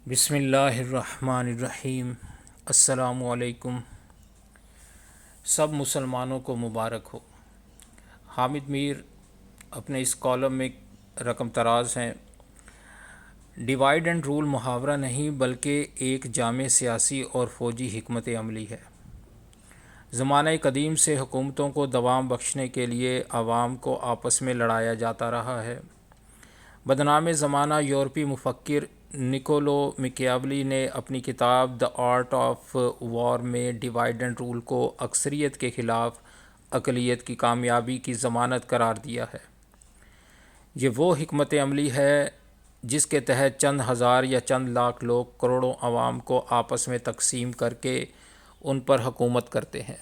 بسم اللہ الرحمن الرحیم۔ السلام علیکم۔ سب مسلمانوں کو مبارک ہو۔ حامد میر اپنے اس کالم میں رقم تراز ہیں۔ ڈیوائیڈ اینڈ رول محاورہ نہیں بلکہ ایک جامع سیاسی اور فوجی حکمت عملی ہے۔ زمانہ قدیم سے حکومتوں کو دوام بخشنے کے لیے عوام کو آپس میں لڑایا جاتا رہا ہے۔ بدنام زمانہ یورپی مفکر نکولو میکیاولی نے اپنی کتاب دی آرٹ آف وار میں ڈیوائیڈ اینڈ رول کو اکثریت کے خلاف اقلیت کی کامیابی کی ضمانت قرار دیا ہے۔ یہ وہ حکمت عملی ہے جس کے تحت چند ہزار یا چند لاکھ لوگ کروڑوں عوام کو آپس میں تقسیم کر کے ان پر حکومت کرتے ہیں۔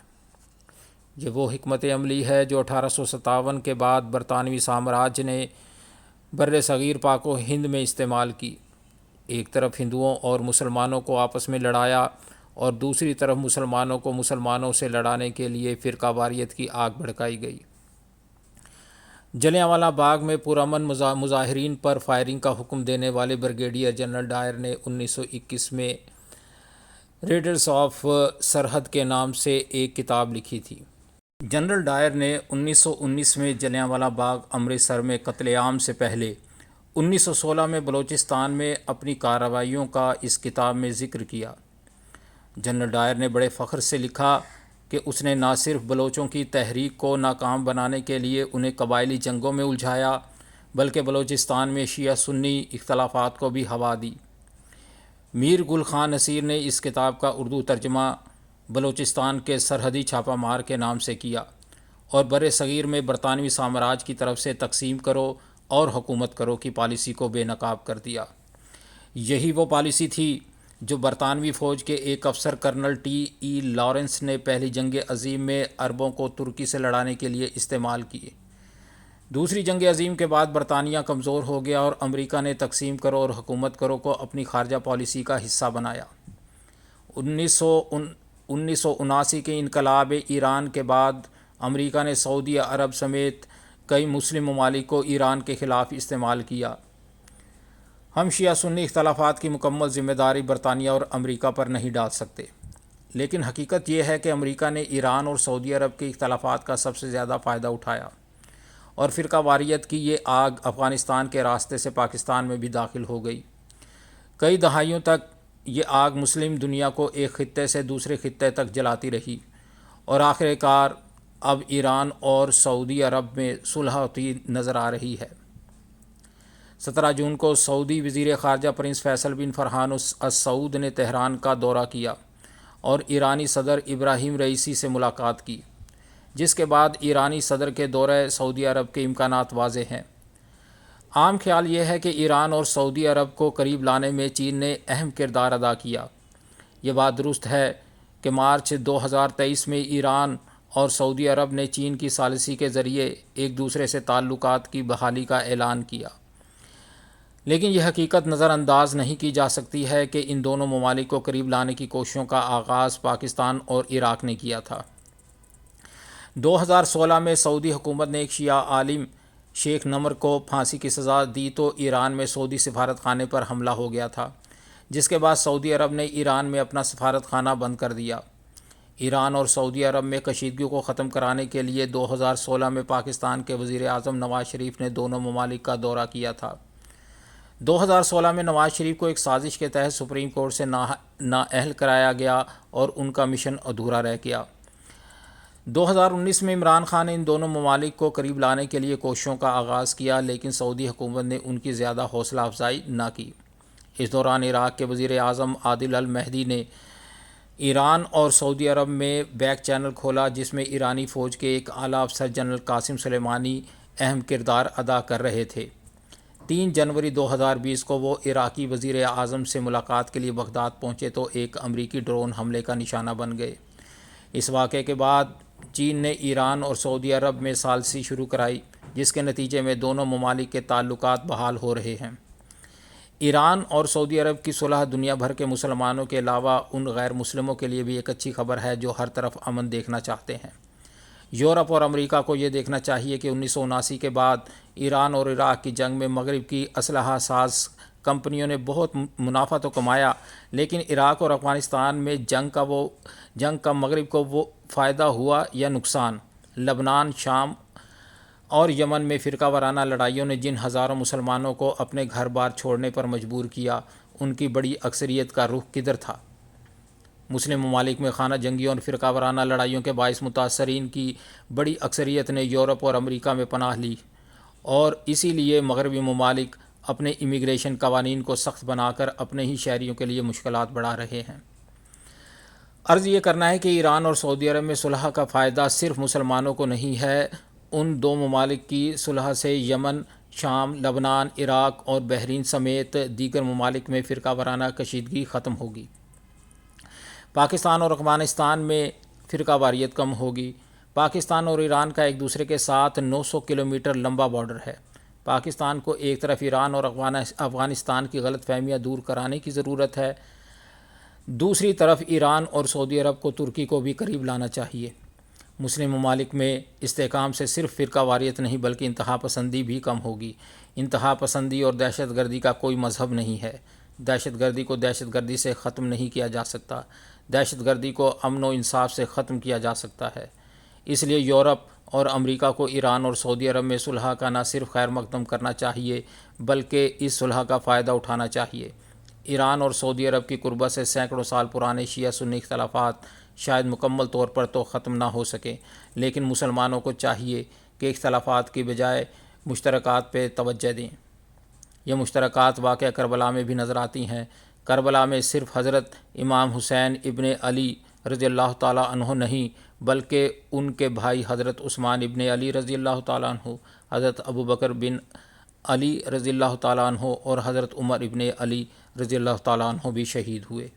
یہ وہ حکمت عملی ہے جو 1857 کے بعد برطانوی سامراج نے بر صغیر پاک و ہند میں استعمال کی۔ ایک طرف ہندوؤں اور مسلمانوں کو آپس میں لڑایا اور دوسری طرف مسلمانوں کو مسلمانوں سے لڑانے کے لیے فرقہ واریت کی آگ بھڑکائی گئی۔ جلیانوالہ باغ میں پرامن مظاہرین پر فائرنگ کا حکم دینے والے بریگیڈیئر جنرل ڈائر نے 1921 میں ریڈرز آف سرحد کے نام سے ایک کتاب لکھی تھی۔ جنرل ڈائر نے 1919 میں جلیانوالہ باغ امرتسر میں قتل عام سے پہلے 1916 میں بلوچستان میں اپنی کارروائیوں کا اس کتاب میں ذکر کیا۔ جنرل ڈائر نے بڑے فخر سے لکھا کہ اس نے نہ صرف بلوچوں کی تحریک کو ناکام بنانے کے لیے انہیں قبائلی جنگوں میں الجھایا بلکہ بلوچستان میں شیعہ سنی اختلافات کو بھی ہوا دی۔ میر گل خان نصیر نے اس کتاب کا اردو ترجمہ بلوچستان کے سرحدی چھاپہ مار کے نام سے کیا اور بر صغیر میں برطانوی سامراج کی طرف سے تقسیم کرو اور حکومت کرو کی پالیسی کو بے نقاب کر دیا۔ یہی وہ پالیسی تھی جو برطانوی فوج کے ایک افسر کرنل ٹی ای لارنس نے پہلی جنگ عظیم میں عربوں کو ترکی سے لڑانے کے لیے استعمال کی۔ دوسری جنگ عظیم کے بعد برطانیہ کمزور ہو گیا اور امریکہ نے تقسیم کرو اور حکومت کرو کو اپنی خارجہ پالیسی کا حصہ بنایا۔ 1979 کے انقلاب ایران کے بعد امریکہ نے سعودی عرب سمیت کئی مسلم ممالک کو ایران کے خلاف استعمال کیا۔ ہم شیعہ سنی اختلافات کی مکمل ذمہ داری برطانیہ اور امریکہ پر نہیں ڈال سکتے، لیکن حقیقت یہ ہے کہ امریکہ نے ایران اور سعودی عرب کے اختلافات کا سب سے زیادہ فائدہ اٹھایا اور فرقہ واریت کی یہ آگ افغانستان کے راستے سے پاکستان میں بھی داخل ہو گئی۔ کئی دہائیوں تک یہ آگ مسلم دنیا کو ایک خطے سے دوسرے خطے تک جلاتی رہی اور آخر کار اب ایران اور سعودی عرب میں صلح ہوتی نظر آ رہی ہے۔ 17 جون کو سعودی وزیر خارجہ پرنس فیصل بن فرحان السعود نے تہران کا دورہ کیا اور ایرانی صدر ابراہیم رئیسی سے ملاقات کی، جس کے بعد ایرانی صدر کے دورہ سعودی عرب کے امکانات واضح ہیں۔ عام خیال یہ ہے کہ ایران اور سعودی عرب کو قریب لانے میں چین نے اہم کردار ادا کیا۔ یہ بات درست ہے کہ مارچ 2023 میں ایران اور سعودی عرب نے چین کی ثالثی کے ذریعے ایک دوسرے سے تعلقات کی بحالی کا اعلان کیا، لیکن یہ حقیقت نظر انداز نہیں کی جا سکتی ہے کہ ان دونوں ممالک کو قریب لانے کی کوششوں کا آغاز پاکستان اور عراق نے کیا تھا۔ 2016 میں سعودی حکومت نے ایک شیعہ عالم شیخ نمر کو پھانسی کی سزا دی تو ایران میں سعودی سفارت خانے پر حملہ ہو گیا تھا، جس کے بعد سعودی عرب نے ایران میں اپنا سفارت خانہ بند کر دیا۔ ایران اور سعودی عرب میں کشیدگی کو ختم کرانے کے لیے 2016 میں پاکستان کے وزیر اعظم نواز شریف نے دونوں ممالک کا دورہ کیا تھا۔ 2016 میں نواز شریف کو ایک سازش کے تحت سپریم کورٹ سے نااہل کرایا گیا اور ان کا مشن ادھورا رہ گیا۔ 2019 میں عمران خان نے ان دونوں ممالک کو قریب لانے کے لیے کوششوں کا آغاز کیا، لیکن سعودی حکومت نے ان کی زیادہ حوصلہ افزائی نہ کی۔ اس دوران عراق کے وزیر اعظم عادل المہدی نے ایران اور سعودی عرب میں بیک چینل کھولا، جس میں ایرانی فوج کے ایک اعلیٰ افسر جنرل قاسم سلیمانی اہم کردار ادا کر رہے تھے۔ 3 جنوری 2020 کو وہ عراقی وزیر اعظم سے ملاقات کے لیے بغداد پہنچے تو ایک امریکی ڈرون حملے کا نشانہ بن گئے۔ اس واقعے کے بعد چین نے ایران اور سعودی عرب میں ثالثی شروع کرائی، جس کے نتیجے میں دونوں ممالک کے تعلقات بحال ہو رہے ہیں۔ ایران اور سعودی عرب کی صلح دنیا بھر کے مسلمانوں کے علاوہ ان غیر مسلموں کے لیے بھی ایک اچھی خبر ہے جو ہر طرف امن دیکھنا چاہتے ہیں۔ یورپ اور امریکہ کو یہ دیکھنا چاہیے کہ 1979 کے بعد ایران اور عراق کی جنگ میں مغرب کی اسلحہ ساز کمپنیوں نے بہت منافع تو کمایا، لیکن عراق اور افغانستان میں جنگ کا مغرب کو وہ فائدہ ہوا یا نقصان؟ لبنان، شام اور یمن میں فرقہ وارانہ لڑائیوں نے جن ہزاروں مسلمانوں کو اپنے گھر بار چھوڑنے پر مجبور کیا، ان کی بڑی اکثریت کا رخ کدھر تھا؟ مسلم ممالک میں خانہ جنگیوں اور فرقہ وارانہ لڑائیوں کے باعث متاثرین کی بڑی اکثریت نے یورپ اور امریکہ میں پناہ لی، اور اسی لیے مغربی ممالک اپنے امیگریشن قوانین کو سخت بنا کر اپنے ہی شہریوں کے لیے مشکلات بڑھا رہے ہیں۔ عرض یہ کرنا ہے کہ ایران اور سعودی عرب میں صلح کا فائدہ صرف مسلمانوں کو نہیں ہے۔ ان دو ممالک کی صلح سے یمن، شام، لبنان، عراق اور بحرین سمیت دیگر ممالک میں فرقہ وارانہ کشیدگی ختم ہوگی۔ پاکستان اور افغانستان میں فرقہ واریت کم ہوگی۔ پاکستان اور ایران کا ایک دوسرے کے ساتھ 900 کلومیٹر لمبا بارڈر ہے۔ پاکستان کو ایک طرف ایران اور افغانستان کی غلط فہمیاں دور کرانے کی ضرورت ہے، دوسری طرف ایران اور سعودی عرب کو ترکی کو بھی قریب لانا چاہیے۔ مسلم ممالک میں استحکام سے صرف فرقہ واریت نہیں بلکہ انتہا پسندی بھی کم ہوگی۔ انتہا پسندی اور دہشت گردی کا کوئی مذہب نہیں ہے۔ دہشت گردی کو دہشت گردی سے ختم نہیں کیا جا سکتا، دہشت گردی کو امن و انصاف سے ختم کیا جا سکتا ہے۔ اس لیے یورپ اور امریکہ کو ایران اور سعودی عرب میں صلح کا نہ صرف خیر مقدم کرنا چاہیے بلکہ اس صلح کا فائدہ اٹھانا چاہیے۔ ایران اور سعودی عرب کی قربت سے سینکڑوں سال پرانے شیعہ سنی اختلافات شاید مکمل طور پر تو ختم نہ ہو سکیں، لیکن مسلمانوں کو چاہیے کہ اختلافات کی بجائے مشترکات پہ توجہ دیں۔ یہ مشترکات واقعہ کربلا میں بھی نظر آتی ہیں۔ کربلا میں صرف حضرت امام حسین ابن علی رضی اللہ تعالیٰ عنہ نہیں بلکہ ان کے بھائی حضرت عثمان ابن علی رضی اللہ تعالیٰ عنہ، حضرت ابوبکر بن علی رضی اللہ تعالیٰ عنہ اور حضرت عمر ابن علی رضی اللہ تعالیٰ عنہ بھی شہید ہوئے۔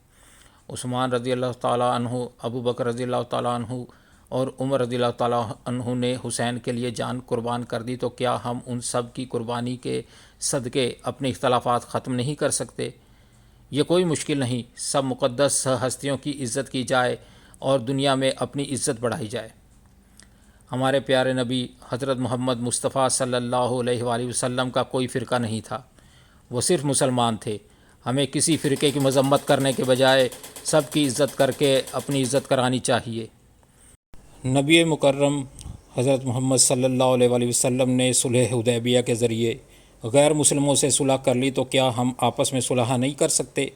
عثمان رضی اللہ تعالیٰ عنہ، ابوبکر رضی اللہ تعالیٰ عنہ اور عمر رضی اللہ تعالیٰ عنہ نے حسین کے لیے جان قربان کر دی، تو کیا ہم ان سب کی قربانی کے صدقے اپنے اختلافات ختم نہیں کر سکتے؟ یہ کوئی مشکل نہیں، سب مقدس ہستیوں کی عزت کی جائے اور دنیا میں اپنی عزت بڑھائی جائے۔ ہمارے پیارے نبی حضرت محمد مصطفیٰ صلی اللہ علیہ وآلہ وسلم کا کوئی فرقہ نہیں تھا، وہ صرف مسلمان تھے۔ ہمیں کسی فرقے کی مذمت کرنے کے بجائے سب کی عزت کر کے اپنی عزت کرانی چاہیے۔ نبی مکرم حضرت محمد صلی اللہ علیہ وآلہ وسلم نے صلح حدیبیہ کے ذریعے غیر مسلموں سے صلح کر لی، تو کیا ہم آپس میں صلح نہیں کر سکتے؟